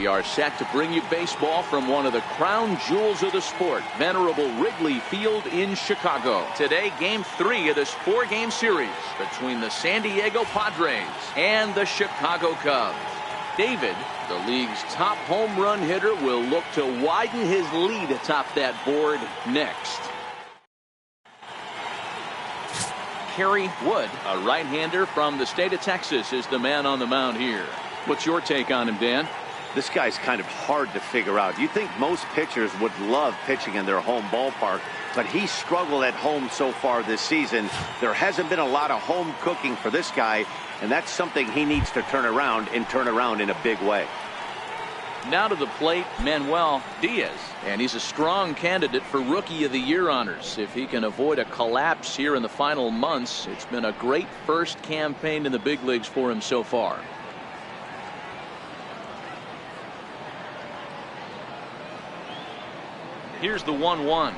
We are set to bring you baseball from one of the crown jewels of the sport, venerable Wrigley Field in Chicago. Today, Game 3 of this 4-game series between the San Diego Padres and the Chicago Cubs. David, the league's top home run hitter, will look to widen his lead atop that board next. Kerry Wood, a right-hander from the state of Texas, is the man on the mound here. What's your take on him, Dan? This guy's kind of hard to figure out. You think most pitchers would love pitching in their home ballpark, but he struggled at home so far this season. There hasn't been a lot of home cooking for this guy, and that's something he needs to turn around in a big way. Now to the plate, Manuel Diaz, and he's a strong candidate for Rookie of the Year honors. If he can avoid a collapse here in the final months, it's been a great first campaign in the big leagues for him so far. Here's the 1-1.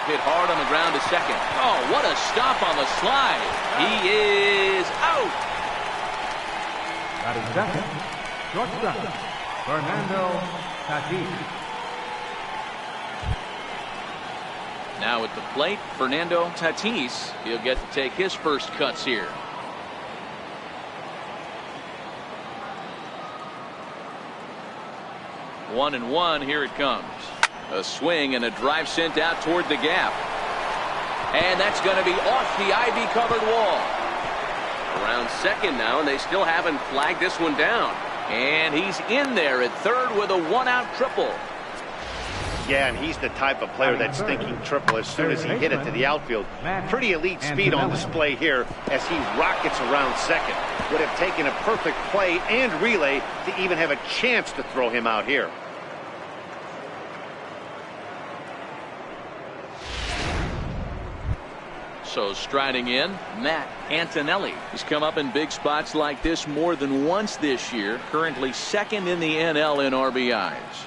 Hit hard on the ground to second. Oh, what a stop on the slide. He is out. That is second. Shortstop, Fernando Tatis. Now at the plate, Fernando Tatis. He'll get to take his first cuts here. One and one, here it comes. A swing and a drive sent out toward the gap. And that's going to be off the ivy-covered wall. Around second now, and they still haven't flagged this one down. And he's in there at third with a one-out triple. Yeah, and he's the type of player that's thinking triple as soon as he hit it to the outfield. Pretty elite speed on display here as he rockets around second. Would have taken a perfect play and relay to even have a chance to throw him out here. So striding in, Matt Antonelli. He's come up in big spots like this more than once this year. Currently second in the NL in RBIs.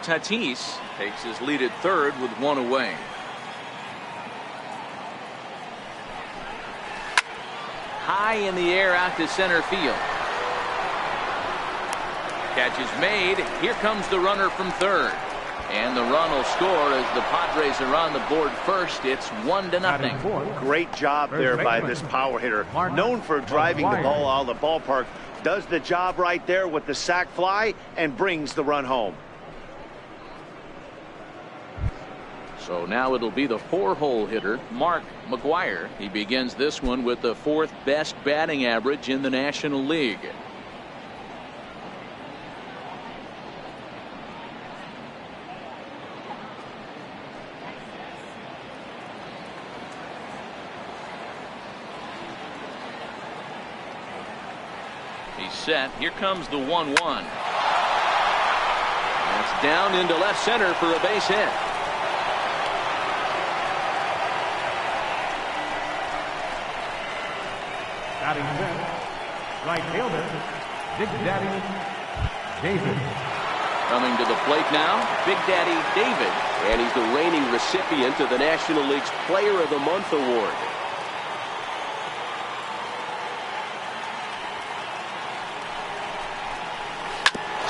Tatis takes his lead at third with one away. High in the air out to center field. Catch is made. Here comes the runner from third. And the run will score as the Padres are on the board first. It's 1-0. Great job there by this power hitter. Known for driving the ball out of the ballpark. Does the job right there with the sac fly and brings the run home. So now it'll be the 4-hole hitter, Mark McGwire. He begins this one with the 4th best batting average in the National League. He's set. Here comes the 1-1. That's down into left center for a base hit. Batting fifth, right fielder, Big Daddy David. Coming to the plate now, Big Daddy David. And he's the reigning recipient of the National League's Player of the Month award.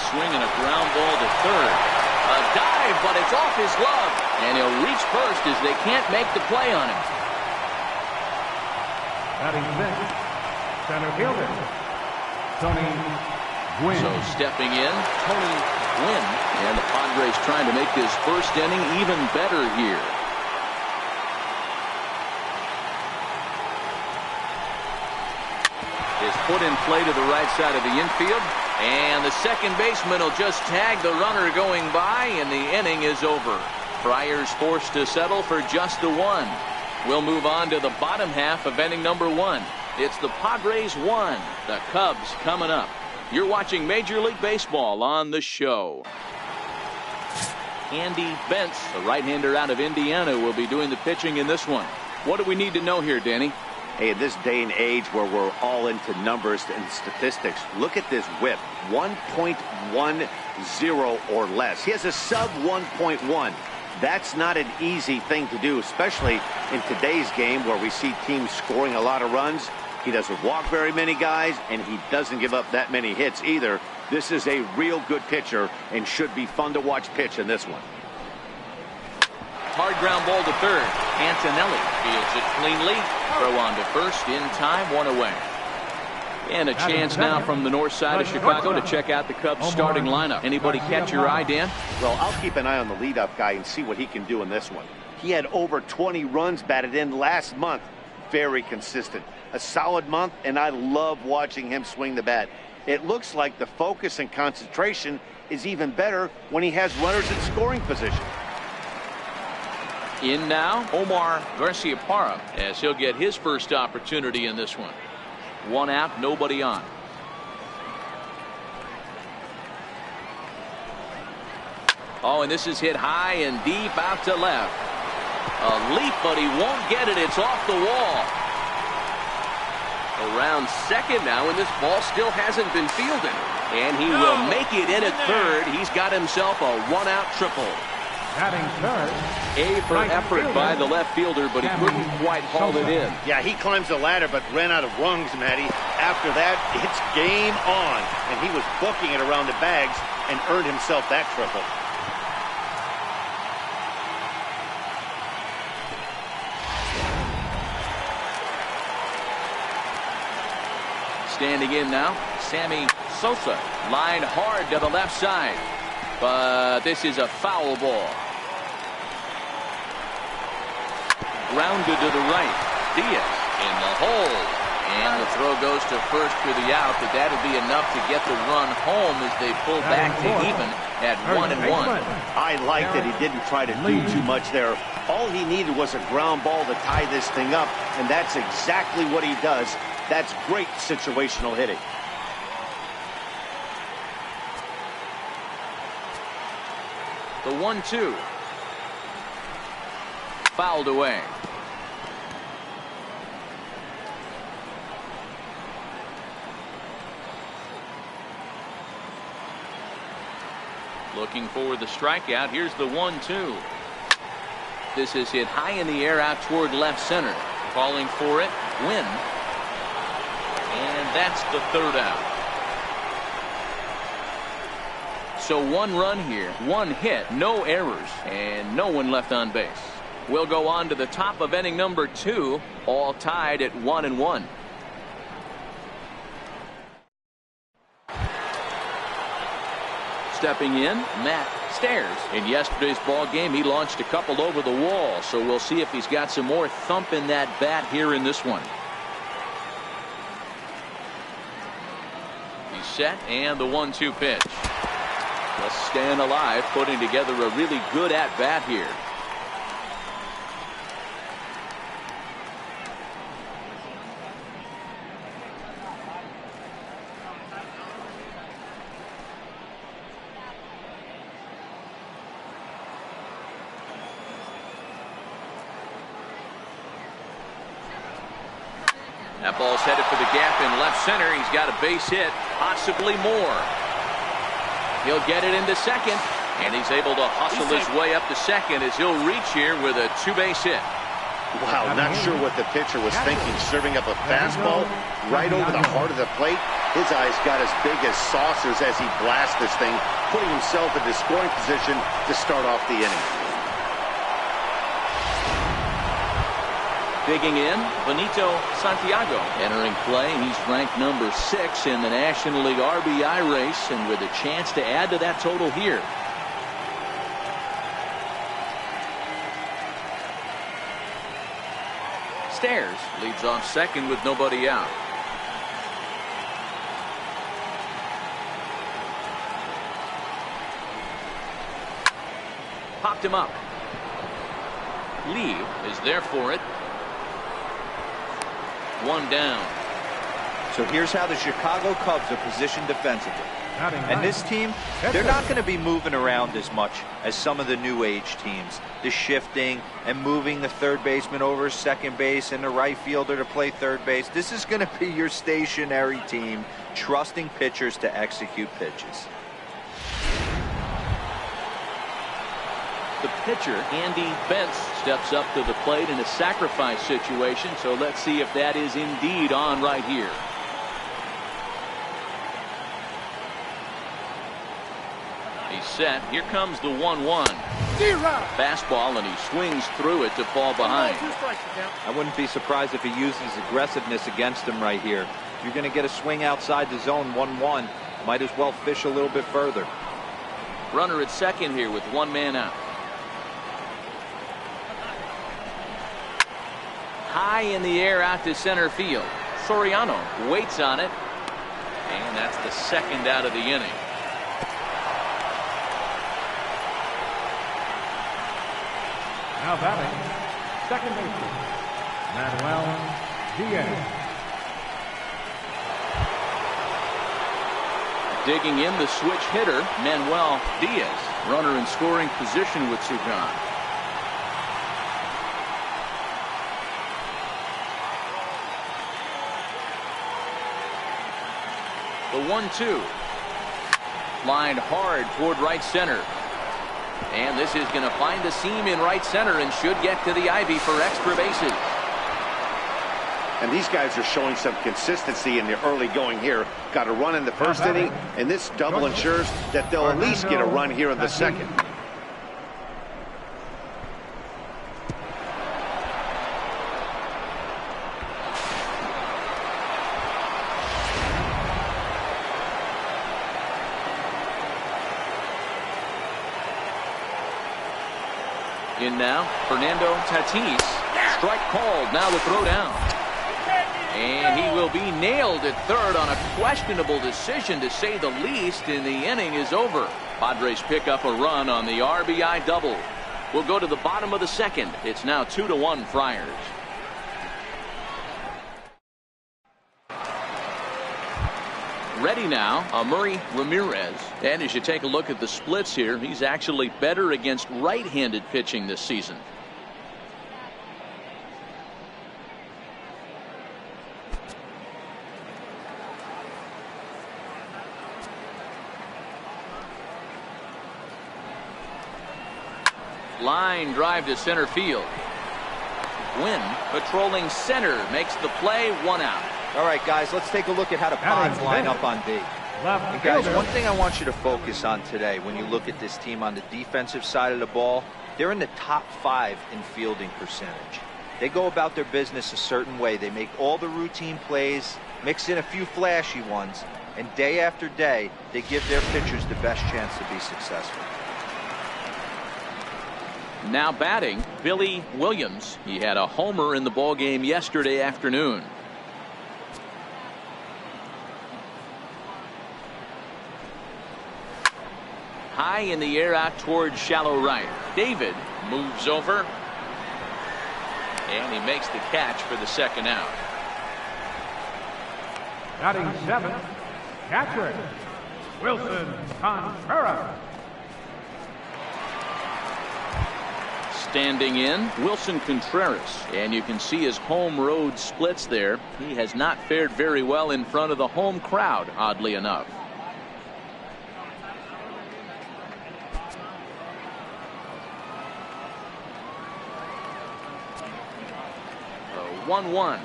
Swing and a ground ball to third. A dive, but it's off his glove. And he'll reach first as they can't make the play on him. Batting sixth, center fielder, Tony Gwynn. So stepping in, Tony Gwynn. And the Padres trying to make this first inning even better here. Is put in play to the right side of the infield. And the second baseman will just tag the runner going by, and the inning is over. Friars forced to settle for just the one. We'll move on to the bottom half of inning number 1. It's the Padres 1, the Cubs coming up. You're watching Major League Baseball on the show. Andy Bentz, the right-hander out of Indiana, will be doing the pitching in this one. What do we need to know here, Danny? Hey, in this day and age where we're all into numbers and statistics, look at this whip, 1.10 or less. He has a sub 1.1. That's not an easy thing to do, especially in today's game where we see teams scoring a lot of runs. He doesn't walk very many guys, and he doesn't give up that many hits either. This is a real good pitcher and should be fun to watch pitch in this one. Hard ground ball to third. Antonelli fields it cleanly. Throw on to first in time, 1 away. And a chance now from the north side of Chicago to check out the Cubs starting lineup. Anybody catch your eye, Dan? Well, I'll keep an eye on the leadoff guy and see what he can do in this one. He had over 20 runs batted in last month. Very consistent. A solid month, and I love watching him swing the bat. It looks like the focus and concentration is even better when he has runners in scoring position. In now, Omar Garciaparra, as he'll get his first opportunity in this one. 1 out, nobody on. Oh, and this is hit high and deep out to left. A leap, but he won't get it. It's off the wall. Around second now, and this ball still hasn't been fielded. And he will make it in at third. He's got himself a 1-out triple. Batting third. A for effort by the left fielder, but he couldn't quite haul it in. Yeah, he climbs the ladder but ran out of rungs, Matty. After that, it's game on. And he was booking it around the bags and earned himself that triple. Standing in now, Sammy Sosa. Line hard to the left side. But this is a foul ball. Grounded to the right. Diaz in the hole. And the throw goes to first for the out, but that'll be enough to get the run home as they pull back to even at 1-1. I like that he didn't try to do too much there. All he needed was a ground ball to tie this thing up, and that's exactly what he does. That's great situational hitting. The 1-2. Fouled away. Looking for the strikeout. Here's the 1-2. This is hit high in the air out toward left center. Calling for it. Win. And that's the third out. So 1 run here, 1 hit, no errors, and no one left on base. We'll go on to the top of inning number 2, all tied at 1-1. Stepping in, Matt Stairs. In yesterday's ball game, he launched a couple over the wall, so we'll see if he's got some more thump in that bat here in this one. He's set, and the 1-2 pitch. Just staying alive, putting together a really good at-bat here. That ball's headed for the gap in left center. He's got a base hit, possibly more. He'll get it into second, and he's able to hustle his way up to second as he'll reach here with a 2-base hit. Wow, not sure what the pitcher was thinking, serving up a fastball right over the heart of the plate. His eyes got as big as saucers as he blasts this thing, putting himself into scoring position to start off the inning. Digging in, Benito Santiago entering play. He's ranked number 6 in the National League RBI race, and with a chance to add to that total here. Stairs leads off second with nobody out. Popped him up. Lee is there for it. 1 down. So here's how the Chicago Cubs are positioned defensively. And this team, they're not going to be moving around as much as some of the new age teams. The shifting and moving the third baseman over second base and the right fielder to play third base. This is going to be your stationary team, trusting pitchers to execute pitches. The pitcher, Andy Bentz, steps up to the plate in a sacrifice situation. So let's see if that is indeed on right here. He's set. Here comes the 1-1. Fastball, and he swings through it to fall behind. I wouldn't be surprised if he uses aggressiveness against him right here. If you're going to get a swing outside the zone 1-1, might as well fish a little bit further. Runner at second here with one man out. High in the air out to center field. Soriano waits on it, and that's the second out of the inning. Now batting, second baseman, Manuel Diaz. Digging in, the switch hitter, Manuel Diaz. Runner in scoring position with two gone. The 1-2. Lined hard toward right center. And this is going to find a seam in right center and should get to the ivy for extra bases. And these guys are showing some consistency in the early going here. Got a run in the first inning, and this double ensures that they'll at least get a run here in the second. In now, Fernando Tatis. Strike called. Now the throw down. And he will be nailed at third on a questionable decision, to say the least, and the inning is over. Padres pick up a run on the RBI double. We'll go to the bottom of the second. It's now 2-1 Friars. Ready now, Amuri Ramirez. And as you take a look at the splits here, he's actually better against right-handed pitching this season. Line drive to center field. Gwynn patrolling center makes the play, one out. All right, guys, let's take a look at how the Pods line up on D. And guys, one thing I want you to focus on today when you look at this team on the defensive side of the ball, they're in the top 5 in fielding percentage. They go about their business a certain way. They make all the routine plays, mix in a few flashy ones, and day after day, they give their pitchers the best chance to be successful. Now batting, Billy Williams. He had a homer in the ballgame yesterday afternoon. High in the air out towards shallow right. David moves over, and he makes the catch for the second out. Batting 7th, catcher, Wilson Contreras. Standing in, Wilson Contreras, and you can see his home road splits there. He has not fared very well in front of the home crowd, oddly enough. The 1-1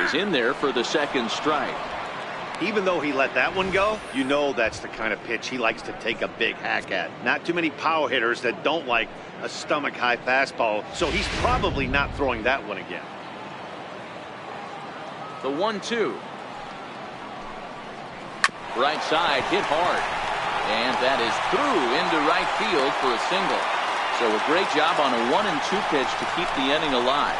is in there for the second strike. Even though he let that one go, you know that's the kind of pitch he likes to take a big hack at. Not too many power hitters that don't like a stomach-high fastball, so he's probably not throwing that one again. The 1-2. Right side, hit hard. And that is through into right field for a single. So a great job on a 1-2 pitch to keep the inning alive.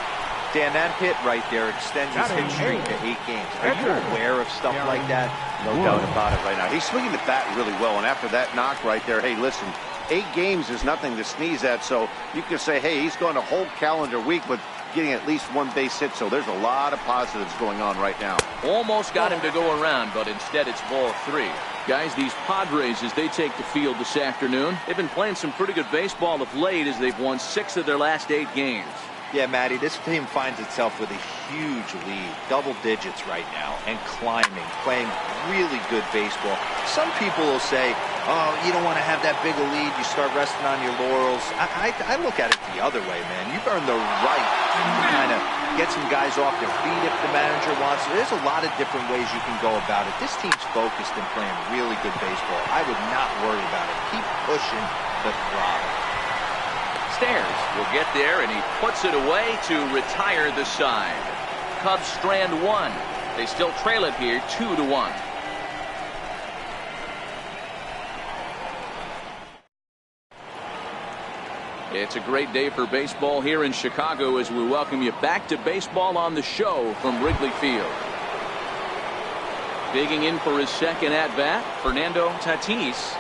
Dan, that hit right there extends his hit streak to 8 games. Are you aware of stuff like that? No doubt about it right now. He's swinging the bat really well, and after that knock right there, hey, listen, 8 games is nothing to sneeze at, so you can say, hey, he's gone a whole calendar week with getting at least 1 base hit, so there's a lot of positives going on right now. Almost got him to go around, but instead it's ball 3. Guys, these Padres, as they take the field this afternoon, they've been playing some pretty good baseball of late as they've won 6 of their last 8 games. Yeah, Matty, this team finds itself with a huge lead, double digits right now, and climbing, playing really good baseball. Some people will say, oh, you don't want to have that big a lead, you start resting on your laurels. I look at it the other way, man. You've earned the right to kind of get some guys off their feet if the manager wants to. There's a lot of different ways you can go about it. This team's focused and playing really good baseball. I would not worry about it. Keep pushing the throttle. Stairs will get there, and he puts it away to retire the side. Cubs strand one. They still trail it here 2-1. It's a great day for baseball here in Chicago as we welcome you back to Baseball on the Show from Wrigley Field. Digging in for his second at-bat, Fernando Tatis.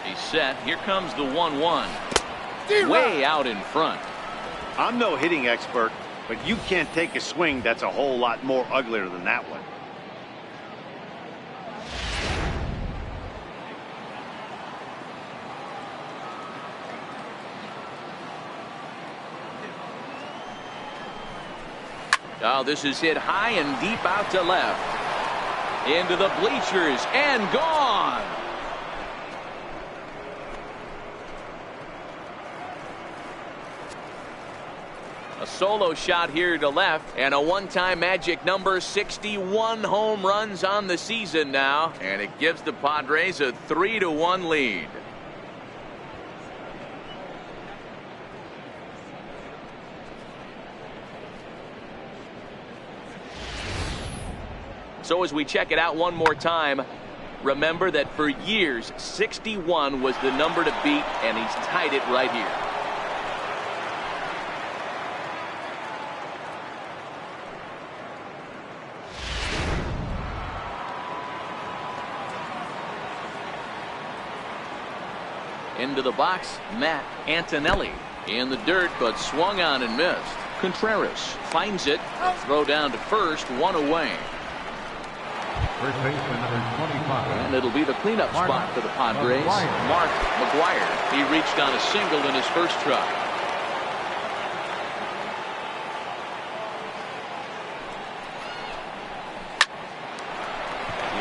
He's set. Here comes the 1-1. Way out in front. I'm no hitting expert, but you can't take a swing that's a whole lot more uglier than that one. Oh, this is hit high and deep out to left. Into the bleachers and gone. A solo shot here to left, and a one-time magic number, 61 home runs on the season now, and it gives the Padres a 3-1 lead. So as we check it out one more time, remember that for years 61 was the number to beat, and he's tied it right here. Into the box, Matt Antonelli. In the dirt, but swung on and missed. Contreras finds it. Throw down to first, one away. First baseman number 25. And it'll be the cleanup spot for the Padres. Mark McGuire. He reached on a single in his first try.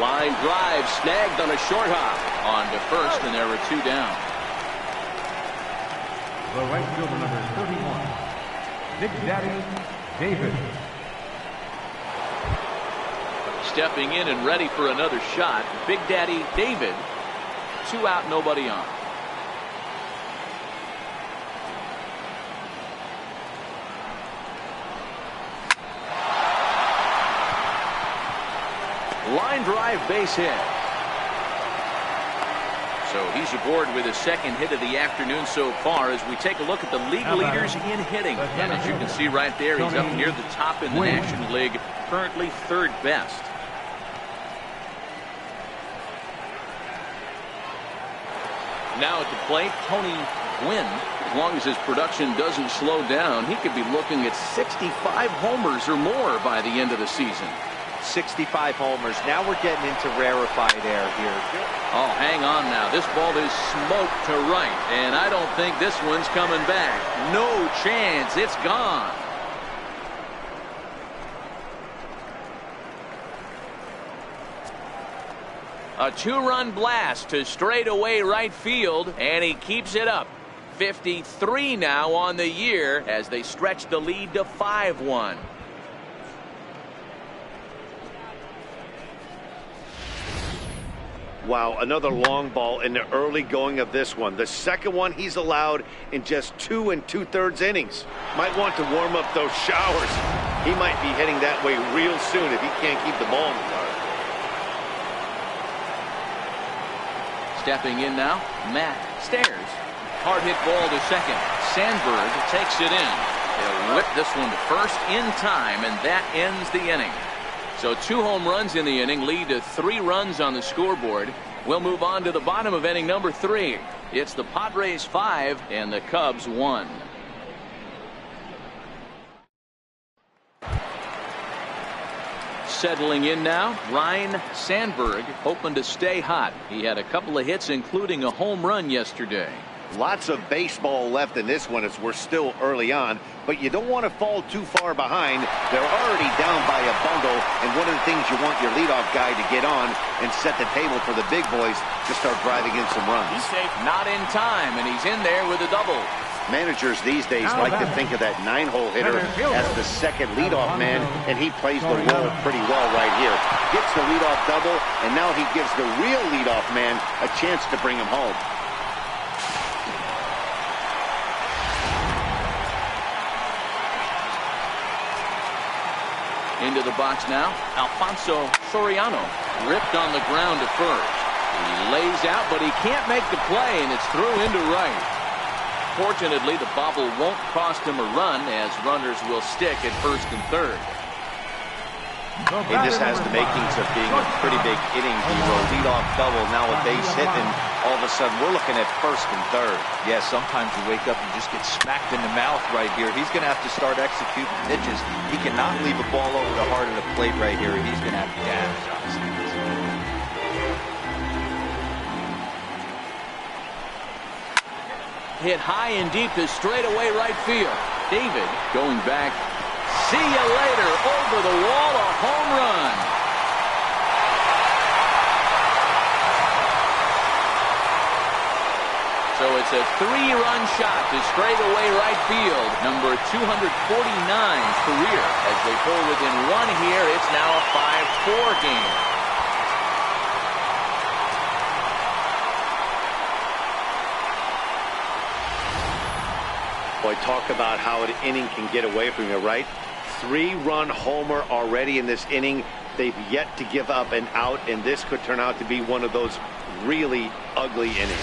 Line drive snagged on a short hop. On to first, and there were two down. The right fielder number 31. Big Daddy David. Stepping in and ready for another shot, Big Daddy David. 2 out, nobody on. Line drive, base hit. So he's aboard with his second hit of the afternoon so far as we take a look at the league leaders in hitting. And as you can see right there, he's up near the top in the National League, currently third best. Now at the plate, Tony Gwynn. As long as his production doesn't slow down, he could be looking at 65 homers or more by the end of the season. 65 homers. Now we're getting into rarefied air here. Oh, hang on now. This ball is smoked to right, and I don't think this one's coming back. No chance. It's gone. A 2-run blast to straightaway right field, and he keeps it up. 53 now on the year as they stretch the lead to 5-1. Wow, another long ball in the early going of this one. The second one he's allowed in just 2 2/3 innings. Might want to warm up those showers. He might be heading that way real soon if he can't keep the ball in the yard. Stepping in now, Matt Stairs. Hard hit ball to second. Sandberg takes it in. They'll whip this one to first in time, and that ends the inning. So 2 home runs in the inning lead to 3 runs on the scoreboard. We'll move on to the bottom of inning number 3. It's the Padres 5 and the Cubs 1. Settling in now, Ryne Sandberg, hoping to stay hot. He had a couple of hits, including a home run yesterday. Lots of baseball left in this one as we're still early on, but you don't want to fall too far behind. They're already down by a bundle, and one of the things you want your leadoff guy to get on and set the table for the big boys to start driving in some runs. He's safe. Not in time, and he's in there with a double. Managers these days like to think of that 9-hole hitter as the second leadoff man, and he plays the role pretty well right here. Gets the leadoff double, and now he gives the real leadoff man a chance to bring him home. Into the box now, Alfonso Soriano, ripped on the ground to first. He lays out, but he can't make the play, and it's through into right. Fortunately, the bobble won't cost him a run, as runners will stick at first and third. And this has the makings of being a pretty big inning, D-Roll. Leadoff double, now a base hit, and all of a sudden we're looking at first and third. Yeah, sometimes you wake up and just get smacked in the mouth right here. He's going to have to start executing pitches. He cannot leave a ball over the heart of the plate right here. He's going to have damage on his hands. Hit high and deep to straightaway right field. David going back. See you later. Over the wall, a home run. So it's a 3-run shot to straightaway right field. Number 249's career. As they pull within 1 here, it's now a 5-4 game. Boy, talk about how an inning can get away from you, right? 3-run homer already in this inning. They've yet to give up an out, and this could turn out to be one of those really ugly innings.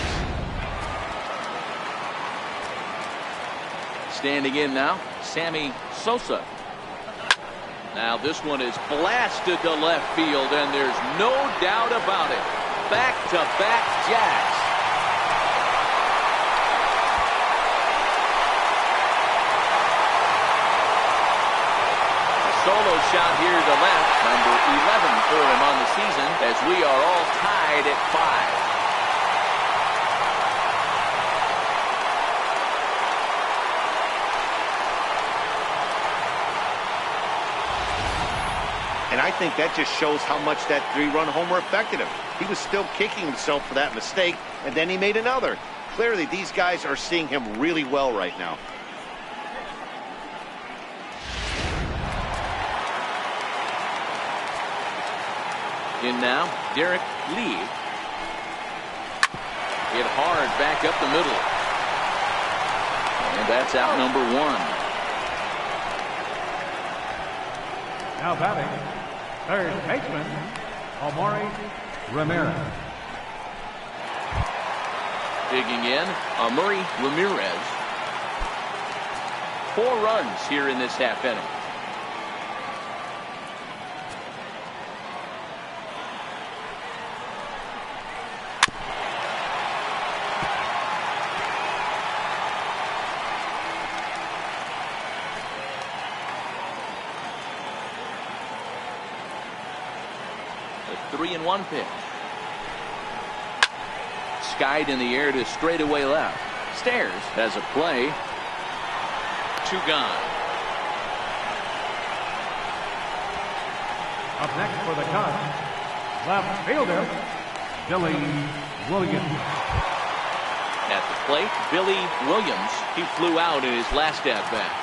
Standing in now, Sammy Sosa. Now this one is blasted to left field, and there's no doubt about it. Back-to-back jacks. Solo shot here to left, number 11 for him on the season, as we are all tied at 5. And I think that just shows how much that 3-run homer affected him. He was still kicking himself for that mistake, and then he made another. Clearly, these guys are seeing him really well right now. In now, Derek Lee. Hit hard back up the middle. And that's out number 1. Now batting, third baseman, Omari Ramirez. Digging in, Amuri Ramirez. 4 runs here in this half inning. The 3-1 pitch. Skied in the air to straightaway left. Stairs has a play. 2 gone. Up next for the Cubs, left fielder, Billy Williams. At the plate, Billy Williams. He flew out in his last at-bat.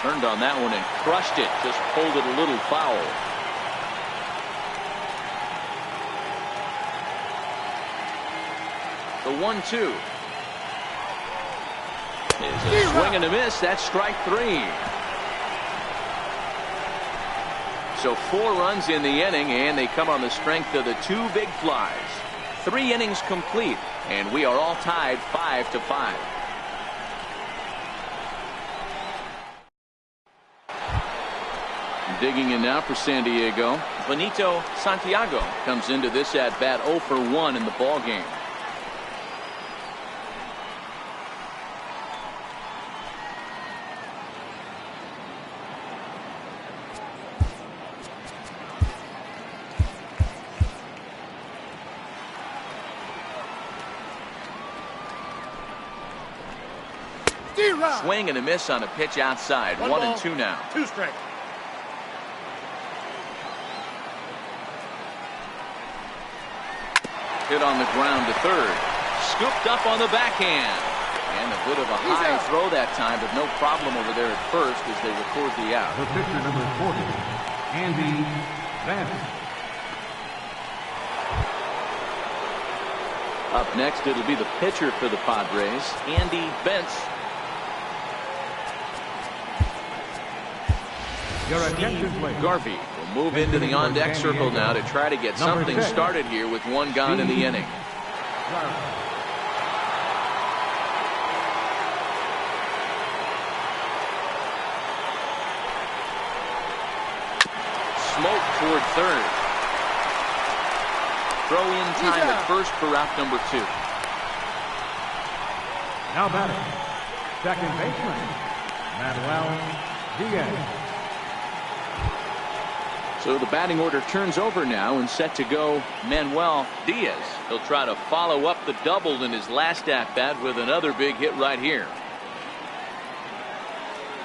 Turned on that one and crushed it. Just pulled it a little foul. The 1-2. Is a swing and a miss. That's strike 3. So 4 runs in the inning, and they come on the strength of the 2 big flies. 3 innings complete, and we are all tied 5-5. Digging in now for San Diego, Benito Santiago comes into this at-bat 0 for 1 in the ball game. Swing and a miss on a pitch outside. 1-2 now. 2 strikes. Hit on the ground to third. Scooped up on the backhand. And a bit of a high throw that time, but no problem over there at first as they record the out. The pitcher, number 40, Andy Vance. Up next, it'll be the pitcher for the Padres, Andy Vance. Your attention, please. Garvey will move into the on-deck circle now to try to get something started here with 1 gone in the inning. Smoke toward third. Throw in time at first for out number 2. Now batting, second baseman, Manuel Diaz. So the batting order turns over now and set to go Manuel Diaz. He'll try to follow up the double in his last at-bat with another big hit right here.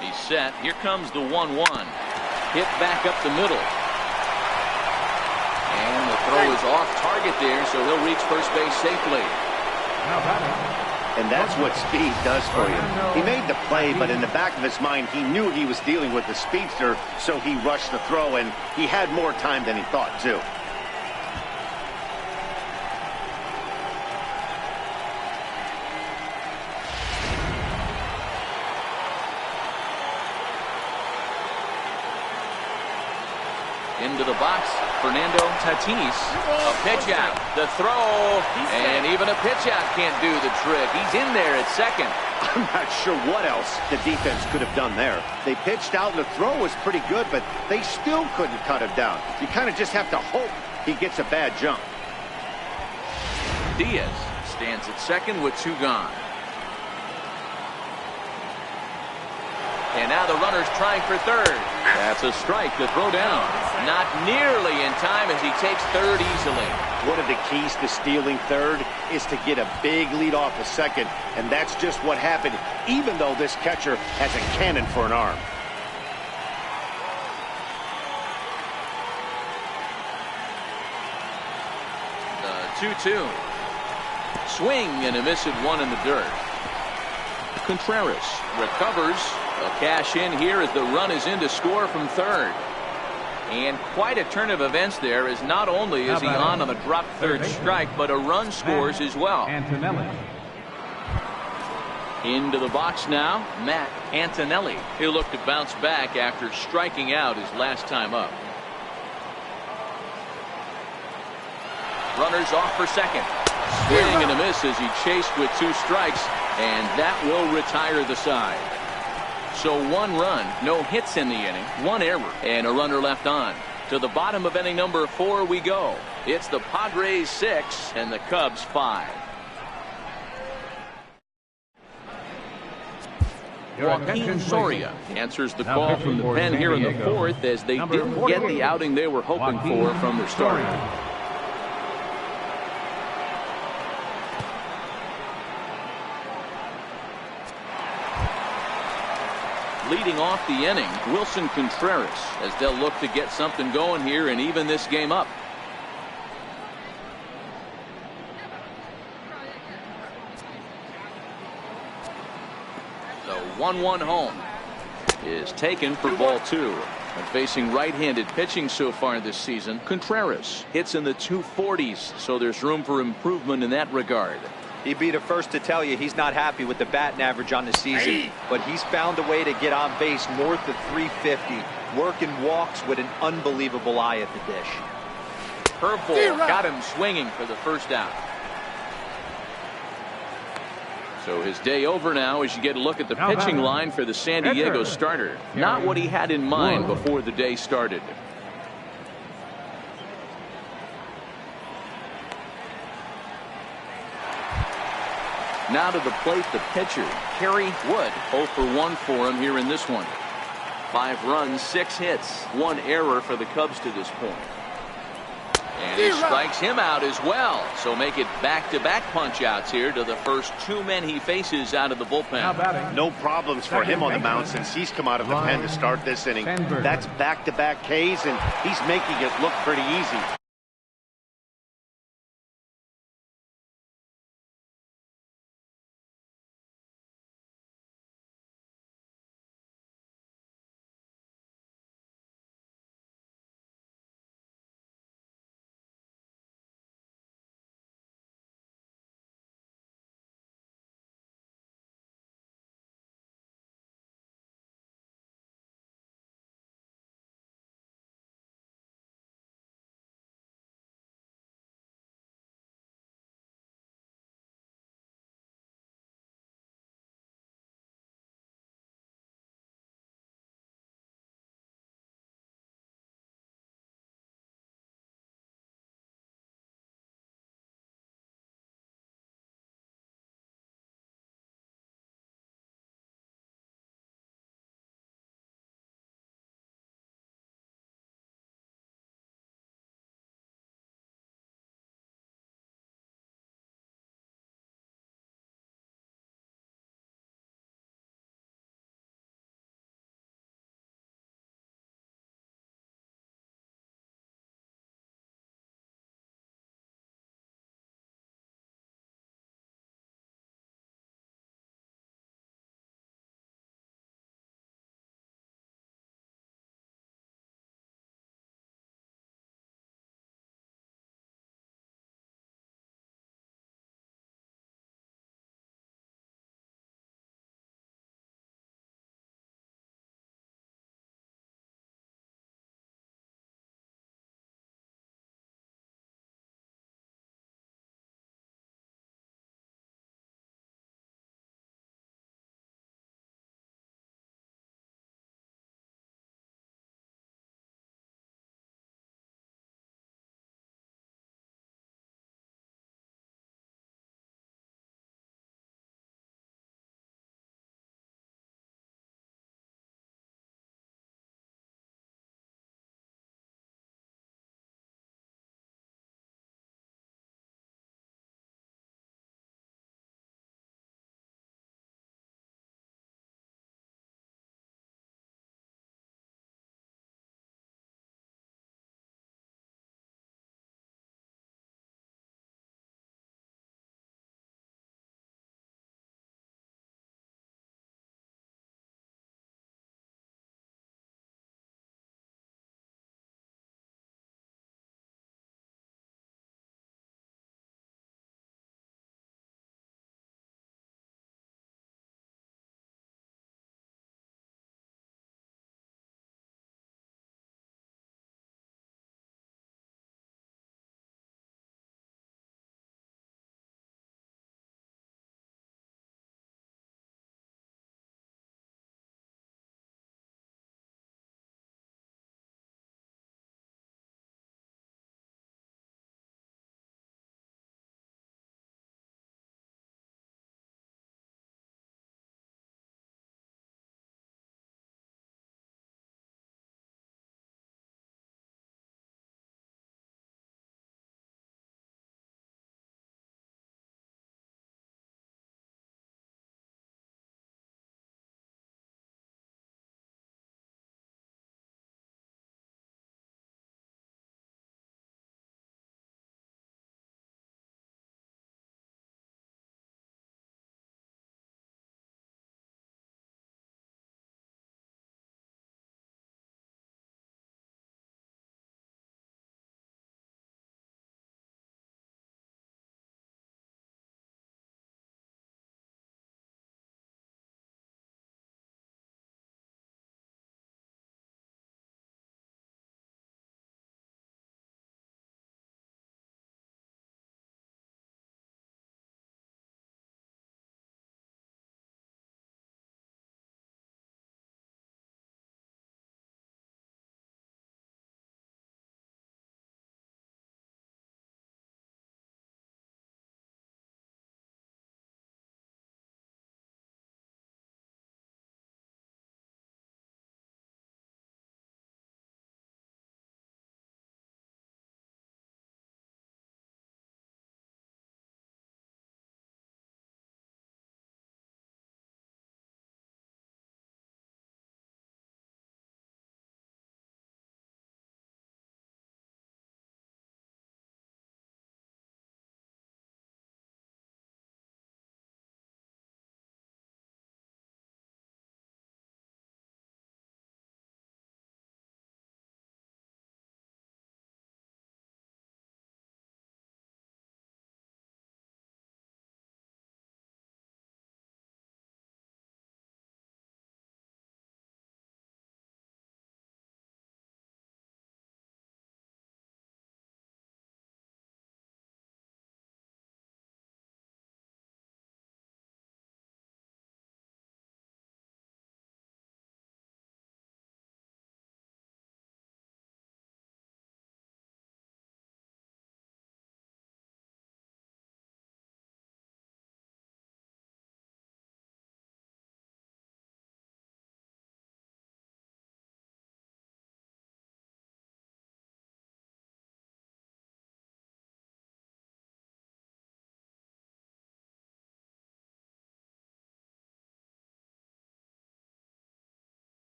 He's set. Here comes the 1-1. Hit back up the middle. And the throw is off target there, so he'll reach first base safely. Now batting. And that's what speed does for you. He made the play, but in the back of his mind, he knew he was dealing with the speedster, so he rushed the throw, and he had more time than he thought, too. Into the box, Fernando Tatis. A pitch out, the throw, and even a pitch out can't do the trick. He's in there at second. I'm not sure what else the defense could have done there. They pitched out, and the throw was pretty good, but they still couldn't cut him down. You kind of just have to hope he gets a bad jump. Diaz stands at second with 2 gone. And now the runner's trying for third. That's a strike to throw down. Not nearly in time as he takes third easily. One of the keys to stealing third is to get a big lead off a second, and that's just what happened, even though this catcher has a cannon for an arm. The 2-2. Swing and a miss at 1 in the dirt. Contreras recovers. A cash in here as the run is in to score from third. And quite a turn of events there, as not only is he on the drop third strike, but a run scores as well. Antonelli. Into the box now, Matt Antonelli. He'll look to bounce back after striking out his last time up. Runners off for second. Swing and a miss as he chased with 2 strikes, and that will retire the side. So 1 run, no hits in the inning, 1 error, and a runner left on. To the bottom of inning number 4 we go. It's the Padres 6 and the Cubs 5. Joaquin Soria answers the call from the pen here in the 4th as they didn't get the outing they were hoping for from their starter. Leading off the inning, Wilson Contreras, as they'll look to get something going here and even this game up. The 1-1 home is taken for ball 2. And facing right-handed pitching so far this season, Contreras hits in the 240s, so there's room for improvement in that regard. He'd be the first to tell you he's not happy with the batting average on the season, but he's found a way to get on base north of 350, working walks with an unbelievable eye at the dish. Curveball got him swinging for the first out. So his day over now as you get a look at the pitching line for the San Diego starter. Not what he had in mind before the day started. Now to the plate, the pitcher, Kerry Wood. 0 for 1 for him here in this one. 5 runs, 6 hits, 1 error for the Cubs to this point. And he strikes him out as well. So make it back-to-back punch-outs here to the first 2 men he faces out of the bullpen. No problems for him on the mound since he's come out of the pen to start this inning. That's back-to-back Ks, and he's making it look pretty easy.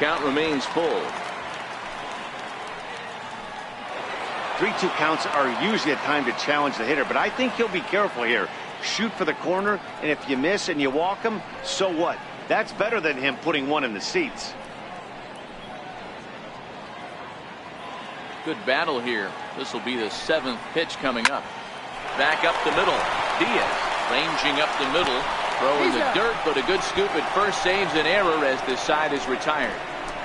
count remains full. 3-2 counts are usually a time to challenge the hitter, but I think he'll be careful here. Shoot for the corner, and if you miss and you walk him, so what? That's better than him putting one in the seats. Good battle here. This will be the 7th pitch coming up. Back up the middle. Diaz ranging up the middle. Throw in the dirt, but a good scoop at first saves an error as this side is retired.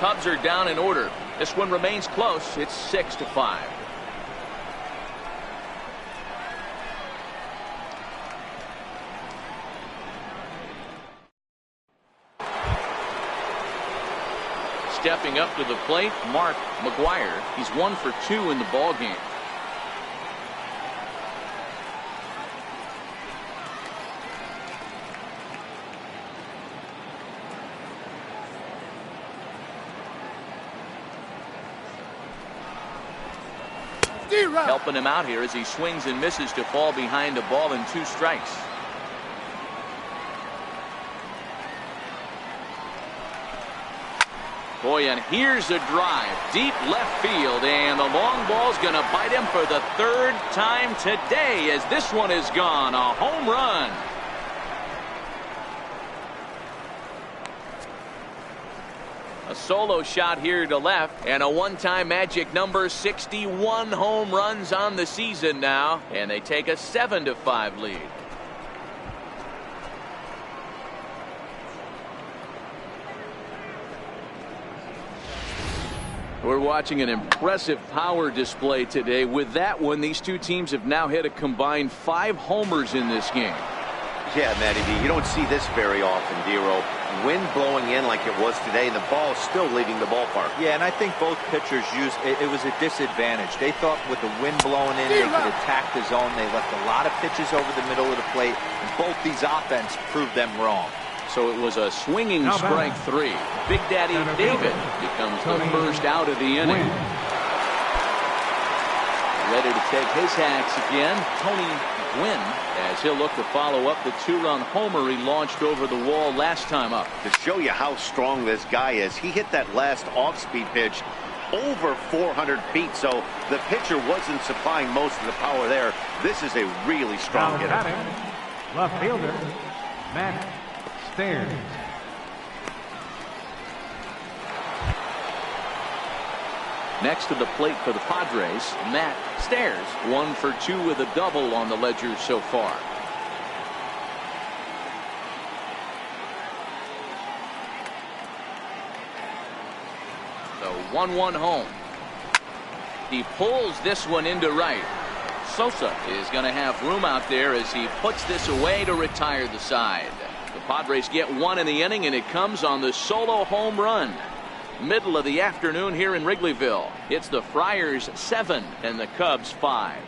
Cubs are down in order. This one remains close. It's 6-5. Stepping up to the plate, Mark McGuire. He's 1 for 2 in the ball game. Helping him out here as he swings and misses to fall behind a ball and 2 strikes. Boy, and here's a drive deep left field, and the long ball's going to bite him for the 3rd time today as this one is gone. A home run. A solo shot here to left, and a one-time magic number. 61 home runs on the season now, and they take a 7-5 lead. We're watching an impressive power display today. With that one, these two teams have now hit a combined 5 homers in this game. Yeah, Matty B, you don't see this very often, Dero. Wind blowing in like it was today, and the ball still leaving the ballpark. Yeah, and I think both pitchers used it was a disadvantage. They thought with the wind blowing in, they could attack the zone. They left a lot of pitches over the middle of the plate, and both these offense proved them wrong. So it was a swinging strike 3. Big Daddy David becomes the first out of the inning. Ready to take his hacks again, Tony Gwynn, as he'll look to follow up the 2-run homer he launched over the wall last time up. To show you how strong this guy is, he hit that last off-speed pitch over 400 feet, so the pitcher wasn't supplying most of the power there. This is a really strong hitter. Left fielder, Matt Stairs. Next to the plate for the Padres, Matt Stairs. 1 for 2 with a double on the ledger so far. The 1-1 home. He pulls this one into right. Sosa is going to have room out there as he puts this away to retire the side. The Padres get 1 in the inning, and it comes on the solo home run. Middle of the afternoon here in Wrigleyville. It's the Friars 7 and the Cubs 5.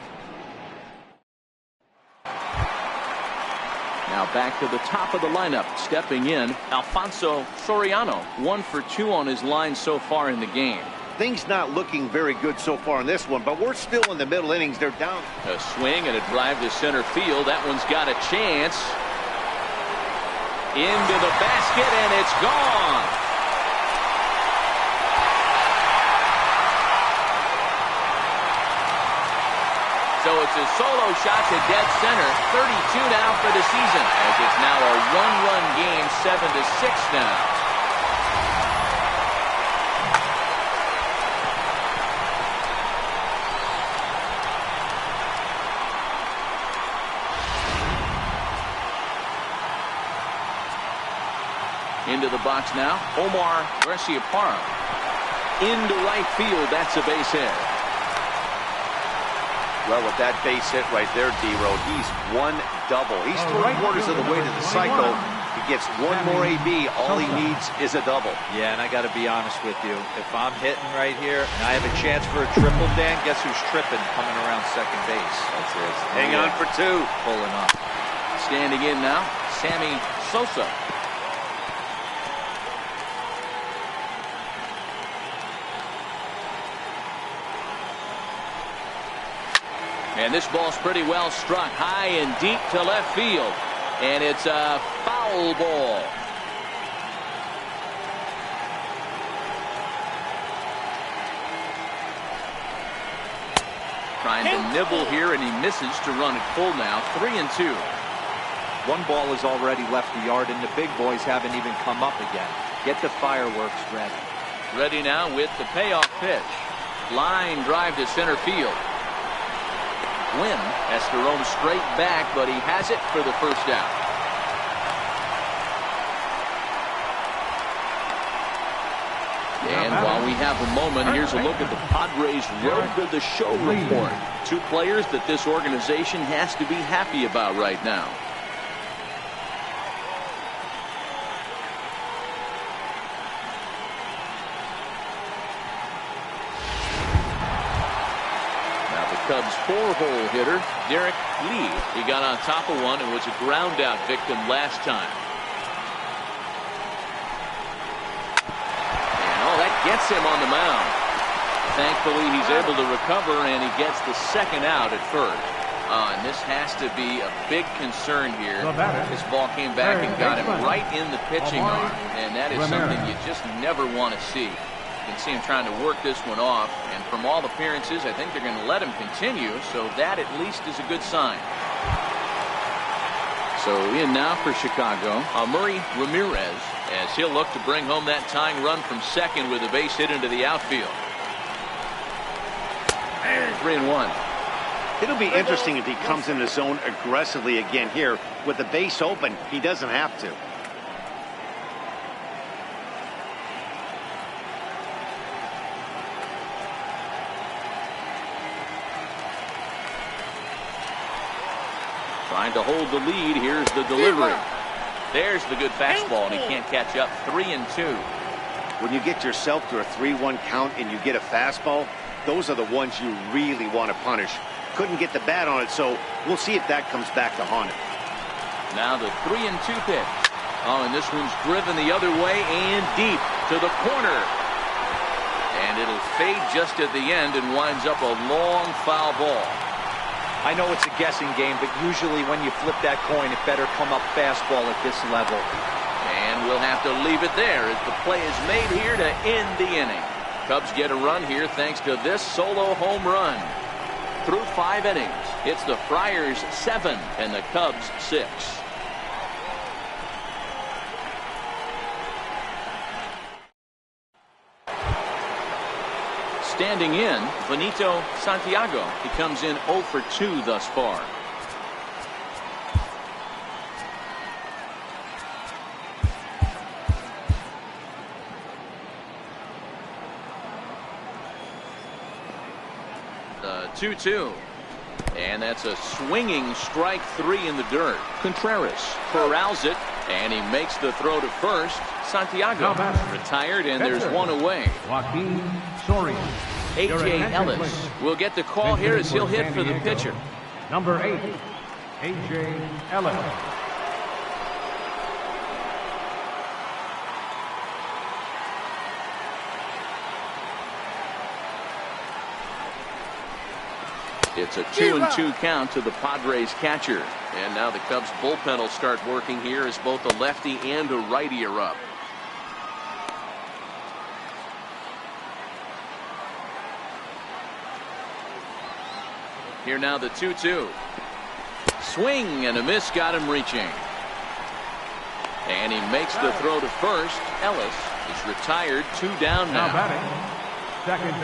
Now back to the top of the lineup. Stepping in, Alfonso Soriano. 1 for 2 on his line so far in the game. Things not looking very good so far in this one, but we're still in the middle innings. They're down. A swing and a drive to center field. That one's got a chance. Into the basket, and it's gone. So it's a solo shot to dead center. 32 now for the season, as it's now a one-run game, 7-6 now. Into the box now, Omar Garciaparra. Into right field, that's a base hit. Well, with that base hit right there, D-Road, he's 1 double. He's 3/4 of the way to the cycle. He gets 1 more AB. All he needs is a double. Yeah, and I got to be honest with you. If I'm hitting right here and I have a chance for a triple, Dan, guess who's tripping coming around second base? That's it. Hang on for 2. Pulling up. Standing in now, Sammy Sosa. And this ball's pretty well struck high and deep to left field. And it's a foul ball. Trying to nibble here, and he misses to run it full now. 3-2. One ball has already left the yard, and the big boys haven't even come up again. Get the fireworks ready. Ready now with the payoff pitch. Line drive to center field. Gwynn has to roam straight back, but he has it for the first out. And while we have a moment, here's a look at the Padres Road to the Show report. Two players that this organization has to be happy about right now. Now the Cubs' 4-hole hitter, Derek Lee. He got on top of one and was a ground out victim last time. Gets him on the mound. Thankfully, he's able to recover, and he gets the second out at first. And this has to be a big concern here. This ball came back and got him right in the pitching arm, and that is something you just never want to see. You can see him trying to work this one off, and from all appearances, I think they're going to let him continue, so that at least is a good sign. So in now for Chicago, Murray Ramirez, as he'll look to bring home that tying run from second with a base hit into the outfield. 3-1. It'll be interesting if he comes in the zone aggressively again here. With the base open, he doesn't have to. Trying to hold the lead. Here's the delivery. There's the good fastball, and he can't catch up. 3-2. When you get yourself to a 3-1 count and you get a fastball, those are the ones you really want to punish. Couldn't get the bat on it, so we'll see if that comes back to haunt it. Now the 3-2 pitch. Oh, and this one's driven the other way and deep to the corner. And it'll fade just at the end and winds up a long foul ball. I know it's a guessing game, but usually when you flip that coin, it better come up fastball at this level. And we'll have to leave it there as the play is made here to end the inning. Cubs get a run here thanks to this solo home run. Through 5 innings, it's the Friars 7 and the Cubs 6. Standing in, Benito Santiago. He comes in 0 for 2 thus far. The 2-2. And that's a swinging strike 3 in the dirt. Contreras corrals it, and he makes the throw to first. Santiago retired, and there's one away. Joaquin Soria. A.J. Ellis will get the call here as he'll hit for the pitcher. Number 8, A.J. Ellis. It's a 2-2 count to the Padres catcher. And now the Cubs bullpen will start working here as both a lefty and a righty are up. Here now the 2-2. Swing and a miss got him reaching. And he makes the throw to first. Ellis is retired, 2 down now.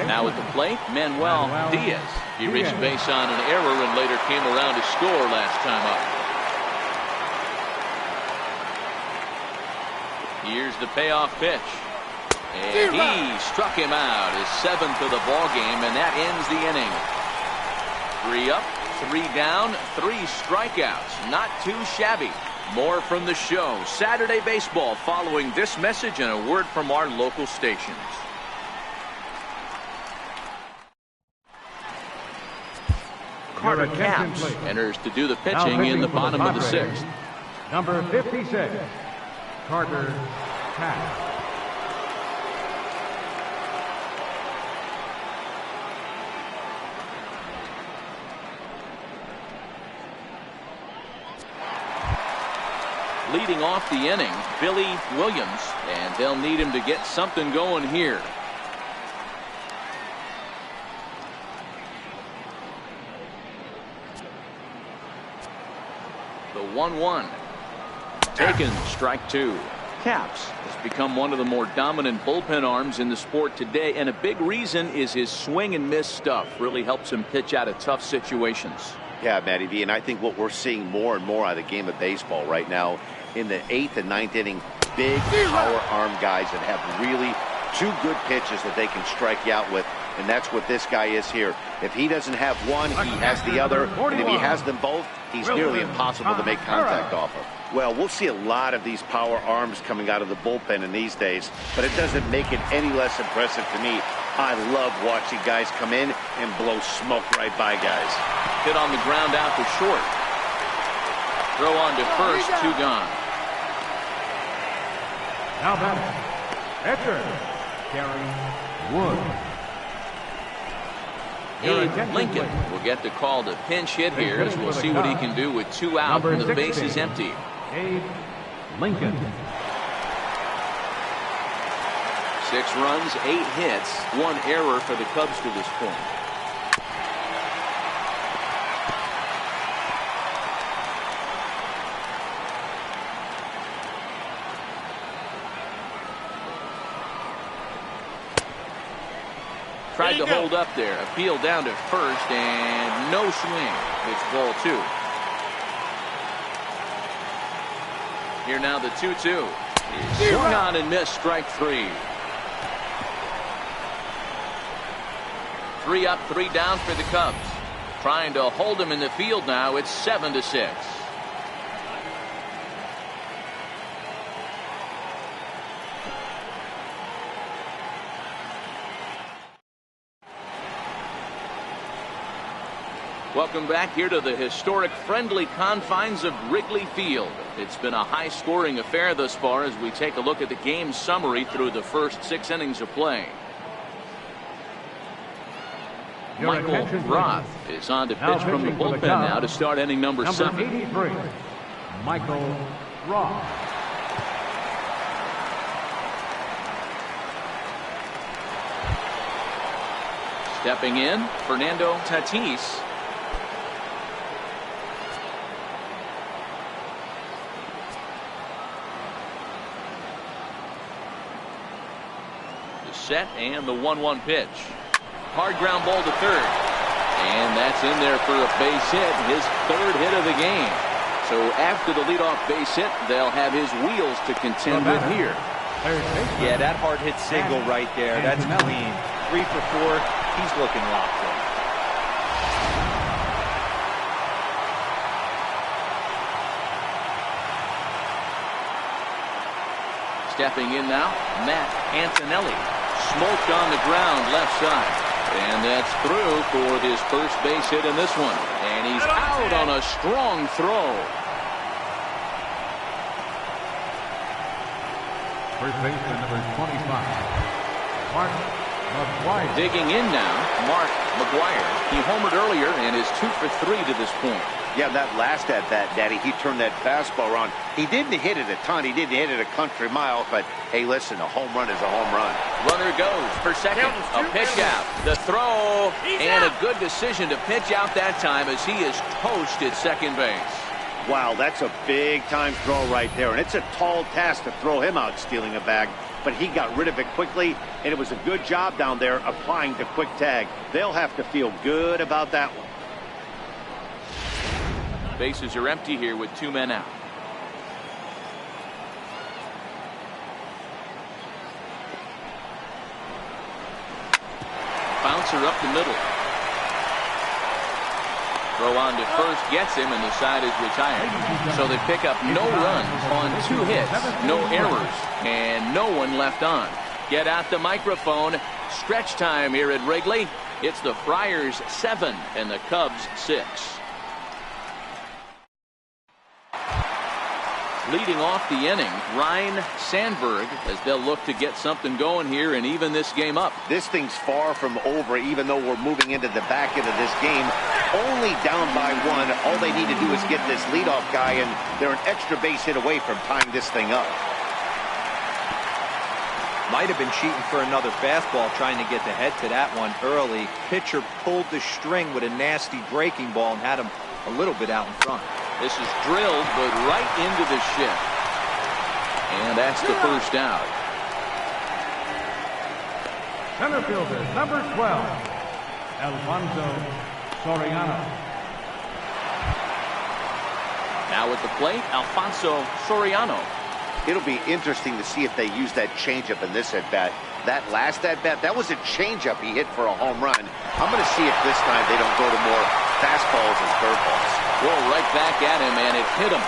Now at the plate, Manuel Diaz. He reached base on an error and later came around to score last time up. Here's the payoff pitch. And he struck him out. His 7th of the ball game, and that ends the inning. 3 up, 3 down, 3 strikeouts. Not too shabby. More from the show. Saturday baseball following this message and a word from our local stations. Carter Capps enters to do the pitching in the bottom of the 6th. Number 56, Carter Capps. Leading off the inning, Billy Williams, and they'll need him to get something going here. 1-1. Taken, strike 2. Caps has become one of the more dominant bullpen arms in the sport today, and a big reason is his swing and miss stuff. Really helps him pitch out of tough situations. Yeah, Matty V, and I think what we're seeing more and more out of the game of baseball right now in the 8th and 9th inning, big power arm guys that have really two good pitches that they can strike you out with, and that's what this guy is here. If he doesn't have one, he has the other, and if he has them both, he's nearly impossible to make contact off of. Well, we'll see a lot of these power arms coming out of the bullpen in these days, but it doesn't make it any less impressive to me. I love watching guys come in and blow smoke right by guys. Hit on the ground out to short. Throw on to first, 2 gone. Now batting, pitcher, Gary Wood. Abe Lincoln will get the call to pinch hit here, as we'll see what he can do with 2 out and the base is empty. Abe Lincoln. 6 runs, 8 hits, 1 error for the Cubs to this point. Tried to hold up there. Appeal down to first and no swing. It's ball 2. Here now the 2-2. Swung on and missed, strike 3. 3 up, 3 down for the Cubs. Trying to hold him in the field now. It's 7-6. Welcome back here to the historic friendly confines of Wrigley Field. It's been a high-scoring affair thus far as we take a look at the game summary through the first 6 innings of play. Michael Roth is on to pitch from the bullpen now to start inning number 7. 83, Michael Roth. Stepping in, Fernando Tatis. Set and the 1-1 pitch. Hard ground ball to third. And that's in there for a base hit, his 3rd hit of the game. So after the leadoff base hit, they'll have his wheels to contend with here. Yeah, that hard hit single right there. That's clean. 3 for 4. He's looking locked in. Stepping in now, Matt Antonelli. Smoked on the ground left side. And that's through for his first base hit in this one. And he's out on a strong throw. First baseman number 25, Mark McGuire. Digging in now, Mark McGuire. He homered earlier and is 2 for 3 to this point. Yeah, that last at bat, Daddy, he turned that fastball around. He didn't hit it a ton. He didn't hit it a country mile. But, hey, listen, a home run is a home run. Runner goes for second. A pitch out. The throw. And a good decision to pitch out that time as he is toast at second base. Wow, that's a big-time throw right there. And it's a tall task to throw him out stealing a bag. But he got rid of it quickly, and it was a good job down there applying the quick tag. They'll have to feel good about that one. Bases are empty here with 2 men out. Bouncer up the middle. Throw on to first gets him, and the side is retired. So they pick up no runs on 2 hits, no errors, and no one left on. Get out the microphone. Stretch time here at Wrigley. It's the Friars 7 and the Cubs 6. Leading off the inning, Ryan Sandberg, as they'll look to get something going here and even this game up. This thing's far from over, even though we're moving into the back end of this game. Only down by 1. All they need to do is get this leadoff guy, and they're an extra base hit away from tying this thing up. Might have been cheating for another fastball, trying to get the head to that one early. Pitcher pulled the string with a nasty breaking ball and had him a little bit out in front. This is drilled, but right into the shift. And that's the first out. Center fielder, number 12, Alfonso Soriano. Now at the plate, Alfonso Soriano. It'll be interesting to see if they use that changeup in this at-bat. That last at-bat, that was a changeup he hit for a home run. I'm going to see if this time they don't go to more fastballs and curveballs. Roll right back at him, and it hit him.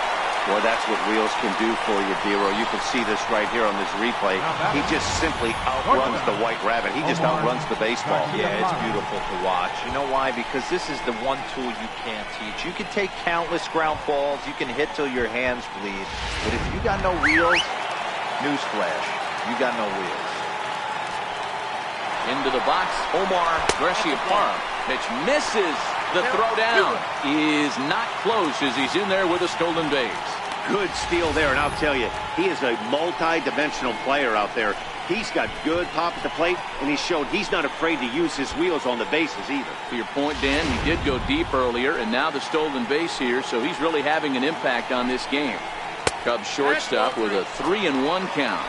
Well, that's what wheels can do for you, Dero. You can see this right here on this replay. He just simply outruns the White Rabbit. He just outruns the baseball. Yeah, it's beautiful to watch. You know why? Because this is the one tool you can't teach. You can take countless ground balls. You can hit till your hands bleed. But if you got no wheels, newsflash, you got no wheels. Into the box, Omar Garciaparra. Pitch misses. The throw down is not close as he's in there with a stolen base. Good steal there, and I'll tell you, he is a multi-dimensional player out there. He's got good pop at the plate, and he showed he's not afraid to use his wheels on the bases either. To your point, Dan, he did go deep earlier, and now the stolen base here, so he's really having an impact on this game. Cubs shortstop with a 3-1 count.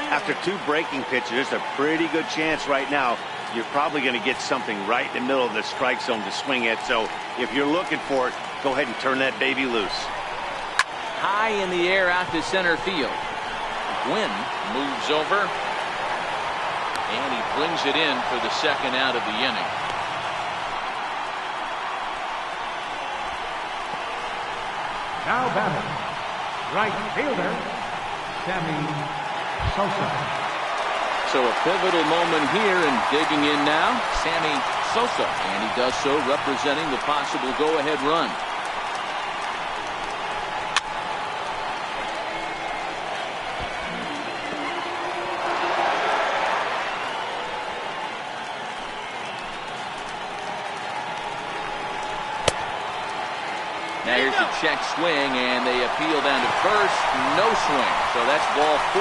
After two breaking pitches, there's a pretty good chance right now you're probably going to get something right in the middle of the strike zone to swing at. So if you're looking for it, go ahead and turn that baby loose. High in the air out to center field. Gwynn moves over, and he brings it in for the second out of the inning. Now batting, right fielder, Sammy Sosa. So a pivotal moment here, and digging in now, Sammy Sosa, and he does so representing the possible go-ahead run. Now here's a check swing, and they appeal down to first. No swing, so that's ball 4.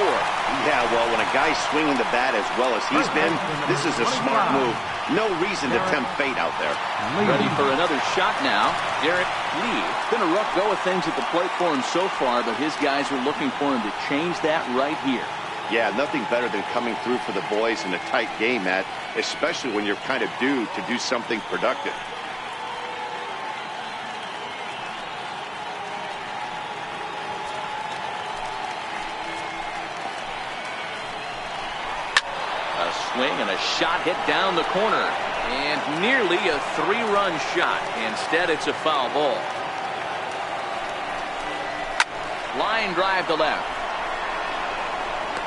Yeah, well, when a guy's swinging the bat as well as he's been, this is a smart move. No reason to tempt fate out there. Ready for another shot now. Derek Lee. Been a rough go of things at the plate for him so far, but his guys are looking for him to change that right here. Yeah, nothing better than coming through for the boys in a tight game, Matt, especially when you're kind of due to do something productive. Swing and a shot hit down the corner, and nearly a 3-run shot. Instead, it's a foul ball. Line drive to left,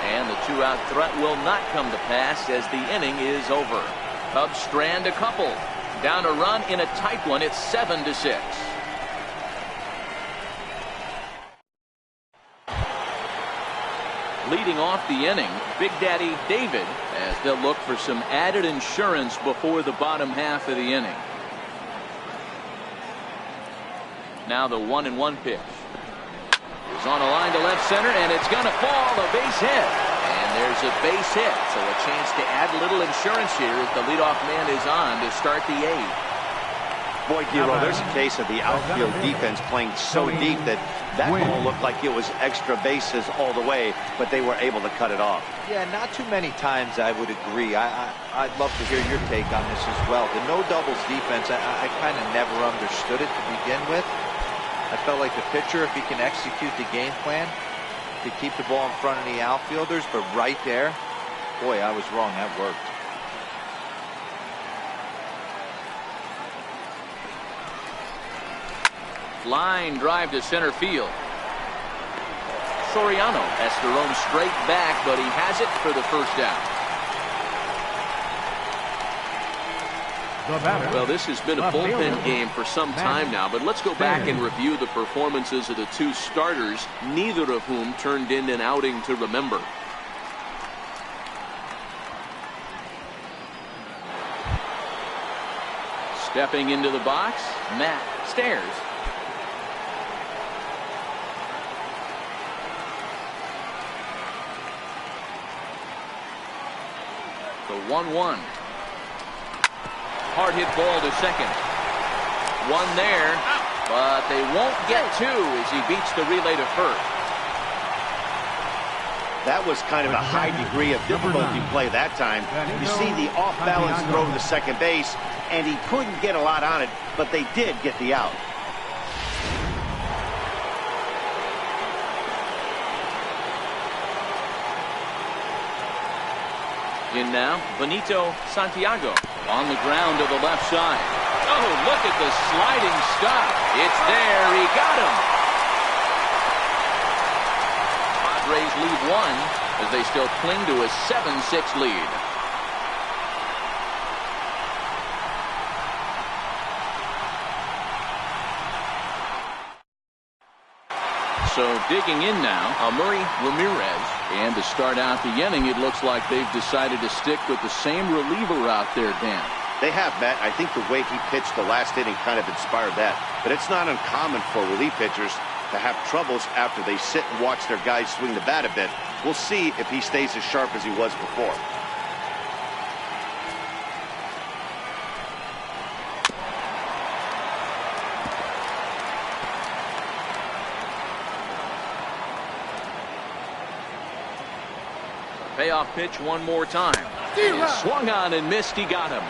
and the 2-out threat will not come to pass as the inning is over. Cubs strand a couple, down a run in a tight one. It's 7-6. Leading off the inning, Big Daddy David, as they'll look for some added insurance before the bottom half of the inning. Now the 1-1 pitch is on a line to left center, and it's going to fall. A base hit, and there's a base hit, so a chance to add a little insurance here as the leadoff man is on to start the 8th. Boy, Dero, there's a case of the outfield defense playing so deep that ball looked like it was extra bases all the way, but they were able to cut it off. Yeah, not too many times I would agree. I'd love to hear your take on this as well. The no doubles defense, I kind of never understood it to begin with. I felt like the pitcher, if he can execute the game plan, could keep the ball in front of the outfielders, but right there, boy, I was wrong. That worked. Line drive to center field. Soriano has to roam straight back, but he has it for the first out. Well, this has been a bullpen game for some time now, but let's go back and review the performances of the two starters, neither of whom turned in an outing to remember. Stepping into the box, Matt Stairs. The 1-1. Hard hit ball to second. One there. but they won't get two as he beats the relay to first. That was kind of a high degree of difficulty play that time. You see the off-balance throw to second base, and he couldn't get a lot on it, but they did get the out. In now, Benito Santiago on the ground to the left side. Oh, look at the sliding stop. It's there. He got him. Padres lead one as they still cling to a 7-6 lead. So digging in now, Amuri Ramirez. And to start out the inning, it looks like they've decided to stick with the same reliever out there, Dan. They have, Matt. I think the way he pitched the last inning kind of inspired that. But it's not uncommon for relief pitchers to have troubles after they sit and watch their guys swing the bat a bit. We'll see if he stays as sharp as he was before. Payoff pitch one more time. He swung on and missed. He got him.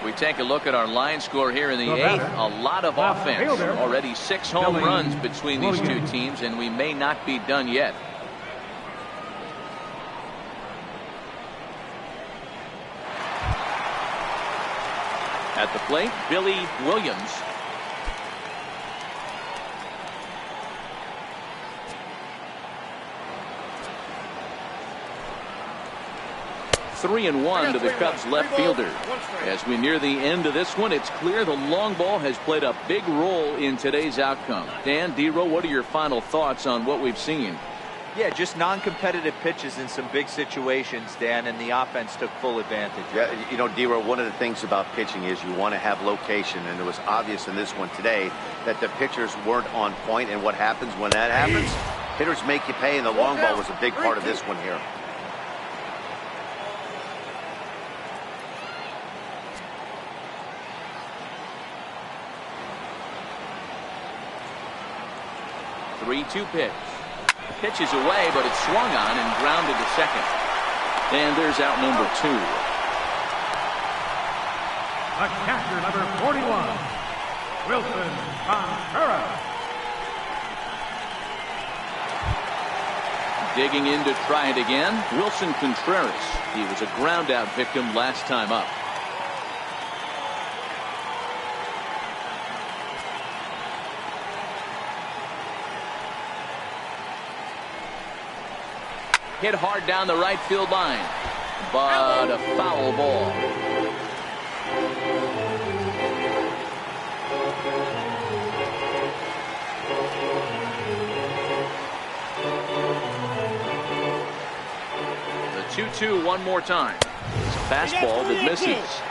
We take a look at our line score here in the eighth. A lot of offense. Already 6 home runs between these two teams, and we may not be done yet. At the plate, Billy Williams. 3-1 to the Cubs left fielder. As we near the end of this one, it's clear the long ball has played a big role in today's outcome. Dan, D-Row, what are your final thoughts on what we've seen? Yeah, just non-competitive pitches in some big situations, Dan, and the offense took full advantage. Yeah, you know, D-Row, one of the things about pitching is you want to have location, and it was obvious in this one today that the pitchers weren't on point, and what happens when that happens? Hitters make you pay, and the long ball was a big part of this one here. Three-two pitch. Pitch is away, but it's swung on and grounded to second. And there's out number 2. The catcher, number 41, Wilson Contreras. Digging in to try it again, Wilson Contreras. He was a ground-out victim last time up. Hit hard down the right field line, but a foul ball. The 2-2 one more time. It's a fastball that misses.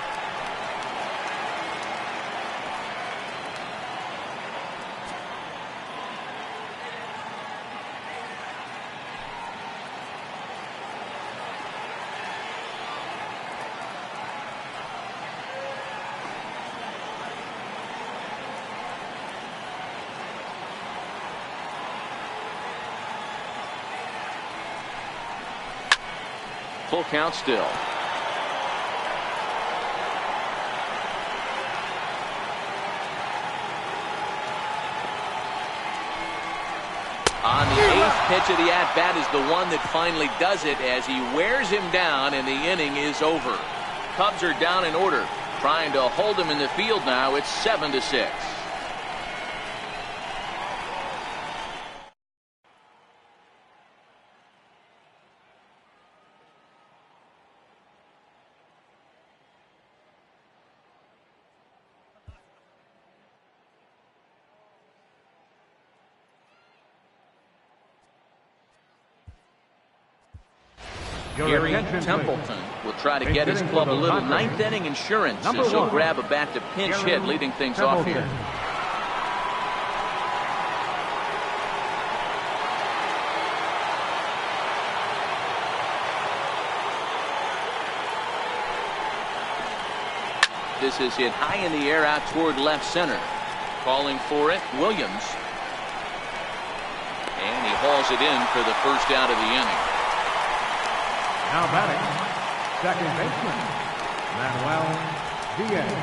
Full count still. On the 8th pitch of the at-bat is the one that finally does it as he wears him down and the inning is over. Cubs are down in order, trying to hold him in the field now. It's 7-6. Gary Templeton will try to get his club a little ninth-inning insurance as he'll grab a bat to pinch hit, leading things off here. This is hit high in the air out toward left center. Calling for it, Williams. And he hauls it in for the first out of the inning. Now batting, second baseman, Manuel Diaz.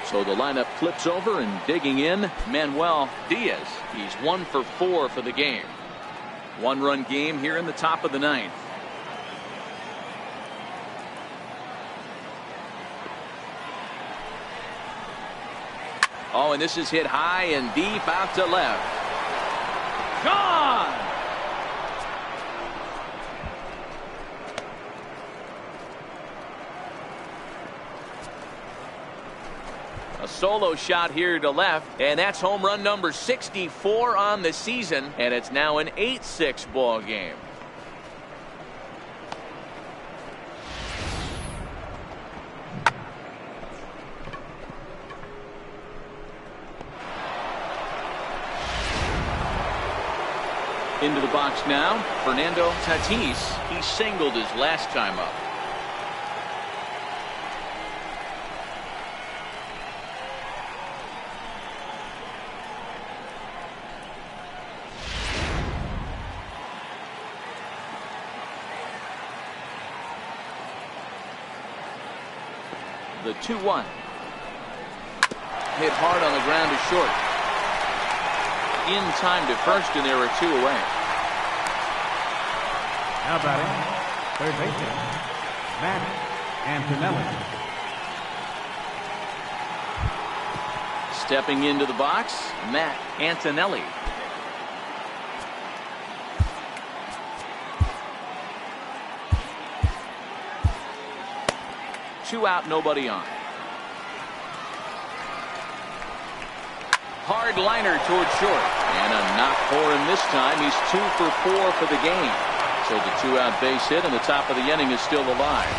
So the lineup flips over, and digging in, Manuel Diaz. He's 1 for 4 for the game. 1-run game here in the top of the ninth. Oh, and this is hit high and deep out to left. Gone! A solo shot here to left, and that's home run number 64 on the season, and it's now an 8-6 ball game. Into the box now, Fernando Tatis. He singled his last time up. The 2-1. Hit hard on the ground to short. In time to first, and there are 2 away. Now batting, third baseman, Matt Antonelli. Stepping into the box, Matt Antonelli. Two out, nobody on. Hard liner toward short, and a knock for him this time. He's 2 for 4 for the game. So the 2-out base hit, and the top of the inning is still alive.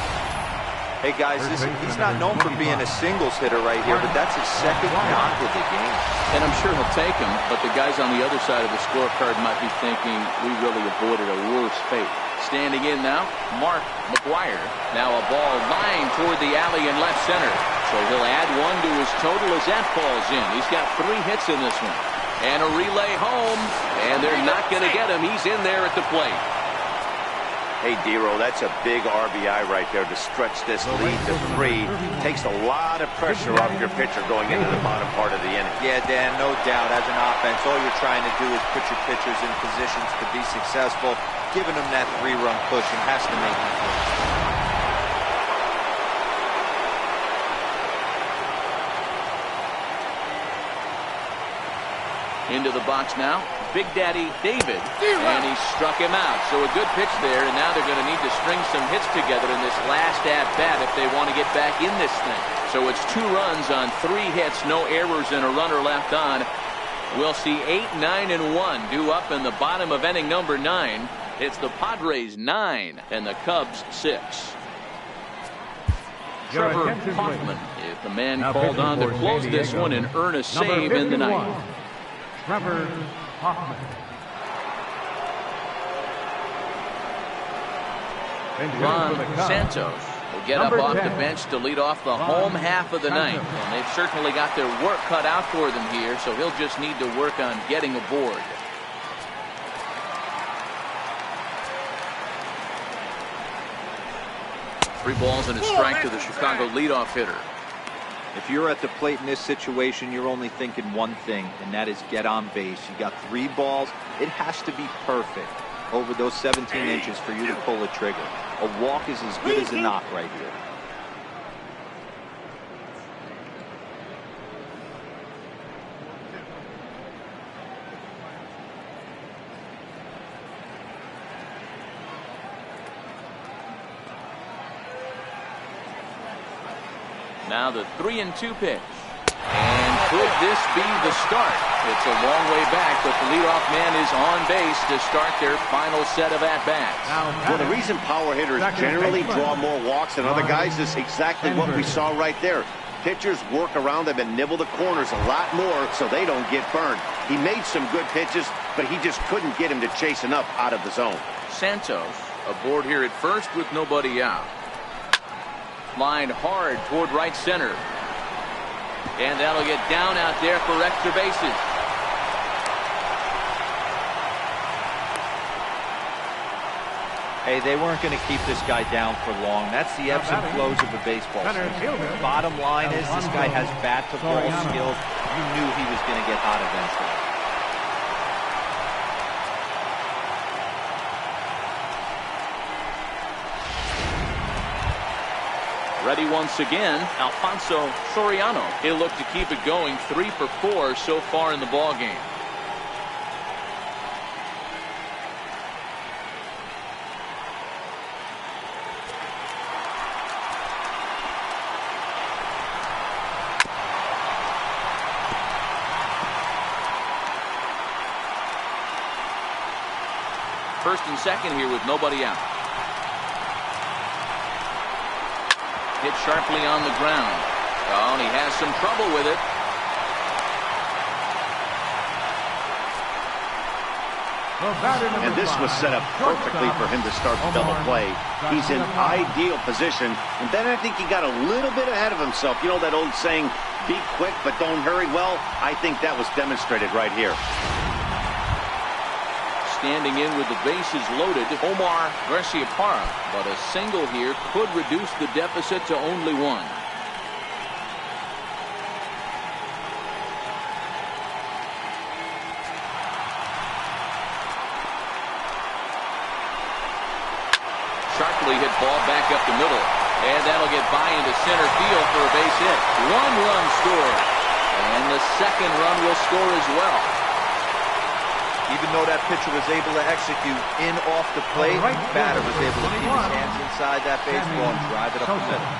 Hey guys, he's not known for being a singles hitter right here, but that's his second knock of the game. And I'm sure he'll take him, but the guys on the other side of the scorecard might be thinking we really avoided a worse fate. Standing in now, Mark McGuire. Now a ball lined toward the alley in left center. So he'll add 1 to his total as that falls in. He's got 3 hits in this one. And a relay home, and they're not going to get him. He's in there at the plate. Hey, Dero, that's a big RBI right there to stretch this lead to 3. Takes a lot of pressure off your pitcher going into the bottom part of the inning. Yeah, Dan, no doubt. As an offense, all you're trying to do is put your pitchers in positions to be successful. Giving them that 3-run cushion has to make them feel. Into the box now, Big Daddy David, and he struck him out. So a good pitch there, and now they're going to need to string some hits together in this last at-bat if they want to get back in this thing. So it's 2 runs on 3 hits, no errors, and a runner left on. We'll see 8, 9, and 1 due up in the bottom of inning number 9. It's the Padres 9 and the Cubs 6. Trevor Hoffman is the man called on to close this one and earn a save in the ninth. Trevor Hoffman. Ron Santos will get up off the bench to lead off the home half of the ninth. And they've certainly got their work cut out for them here, so he'll just need to work on getting aboard. Three balls and a strike to the Chicago leadoff hitter. If you're at the plate in this situation, you're only thinking one thing, and that is get on base. You got 3 balls. It has to be perfect over those 17 inches for you to pull the trigger. A walk is as good as a knock right here. Now the 3-2 pitch. And could this be the start? It's a long way back, but the leadoff man is on base to start their final set of at-bats. Well, the reason power hitters generally draw more walks than other guys is exactly what we saw right there. Pitchers work around them and nibble the corners a lot more so they don't get burned. He made some good pitches, but he just couldn't get him to chase enough out of the zone. Santos Aboard here at first with nobody out. Lined hard toward right center. And that'll get down out there for extra bases. Hey, they weren't going to keep this guy down for long. That's the ebbs and flows of a baseball season. Bottom line is this guy has bat-to-ball skills. You knew he was going to get hot eventually. Ready once again, Alfonso Soriano. He'll look to keep it going. 3 for 4 so far in the ball game. First and second here with nobody out. Hit sharply on the ground. Oh, and he has some trouble with it. And this was set up perfectly for him to start the double play. He's in ideal position. And then I think he got a little bit ahead of himself. You know that old saying, be quick but don't hurry? Well, I think that was demonstrated right here. Standing in with the bases loaded, Omar Garciaparra, but a single here could reduce the deficit to only 1. Sharply hit ball back up the middle, and that'll get by into center field for a base hit. 1 run scored, and the second run will score as well. Even though that pitcher was able to execute in off the plate, the batter was able to keep his hands inside that baseball and drive it up the middle.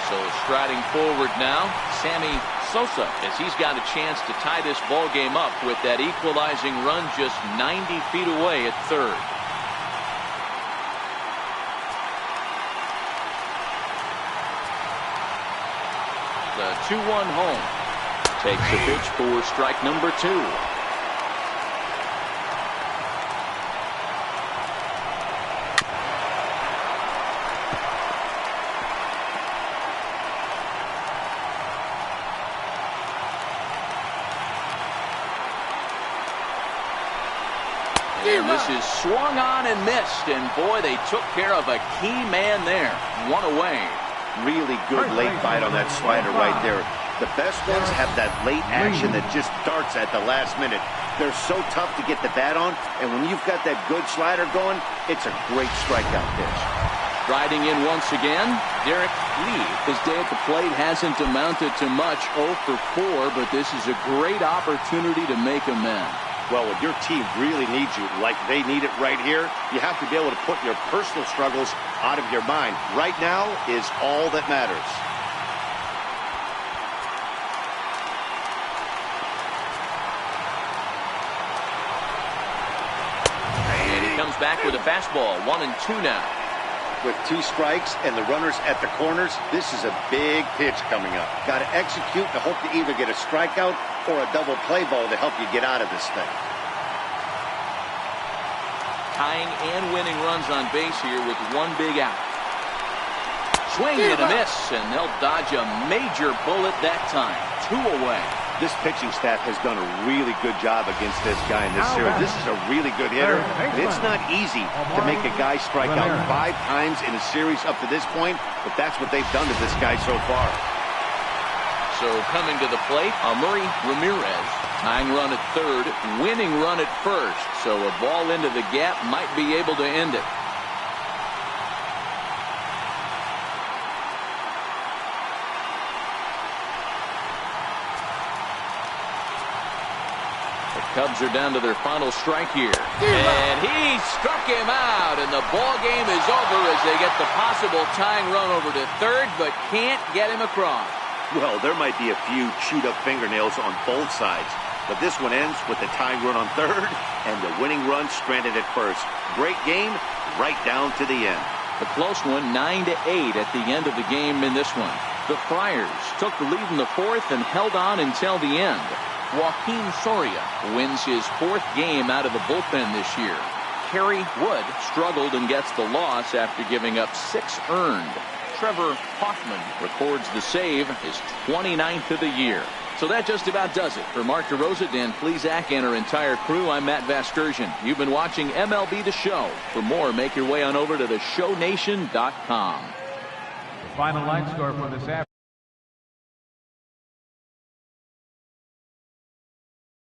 So striding forward now, Sammy Sosa, as he's got a chance to tie this ball game up with that equalizing run just 90 feet away at third. The 2-1 home. Takes the pitch for strike number 2. And this is swung on and missed, and boy, they took care of a key man there. 1 away. Really good late bite on that slider right there. The best ones have that late action that just darts at the last minute. They're so tough to get the bat on, and when you've got that good slider going, it's a great strikeout pitch. Riding in once again, Derek Lee. His day at the plate hasn't amounted to much, 0 for 4, but this is a great opportunity to make amends. Well, when your team really needs you, like they need it right here, you have to be able to put your personal struggles out of your mind. Right now is all that matters. And he comes back with a fastball, 1-2 now. With 2 strikes and the runners at the corners, this is a big pitch coming up. Got to execute to hope to either get a strikeout or a double play ball to help you get out of this thing. Tying and winning runs on base here with 1 big out. Swing and a miss, and they'll dodge a major bullet that time. 2 away. This pitching staff has done a really good job against this guy in this series. This is a really good hitter. It's not easy to make a guy strike out 5 times in a series up to this point, but that's what they've done to this guy so far. So coming to the plate, Amuri Ramirez. Tying run at third, winning run at first. So a ball into the gap might be able to end it. Cubs are down to their final strike here. And he struck him out, and the ball game is over as they get the possible tying run over to third, but can't get him across. Well, there might be a few chewed-up fingernails on both sides, but this one ends with the tying run on third and the winning run stranded at first. Great game right down to the end. A close one, 9-8 at the end of the game in this one. The Friars took the lead in the fourth and held on until the end. Joaquin Soria wins his fourth game out of the bullpen this year. Kerry Wood struggled and gets the loss after giving up 6 earned. Trevor Hoffman records the save, his 29th of the year. So that just about does it. For Mark DeRosa, Dan Plesac, and our entire crew, I'm Matt Vasgersian. You've been watching MLB The Show. For more, make your way on over to theshownation.com. Final line score for this afternoon.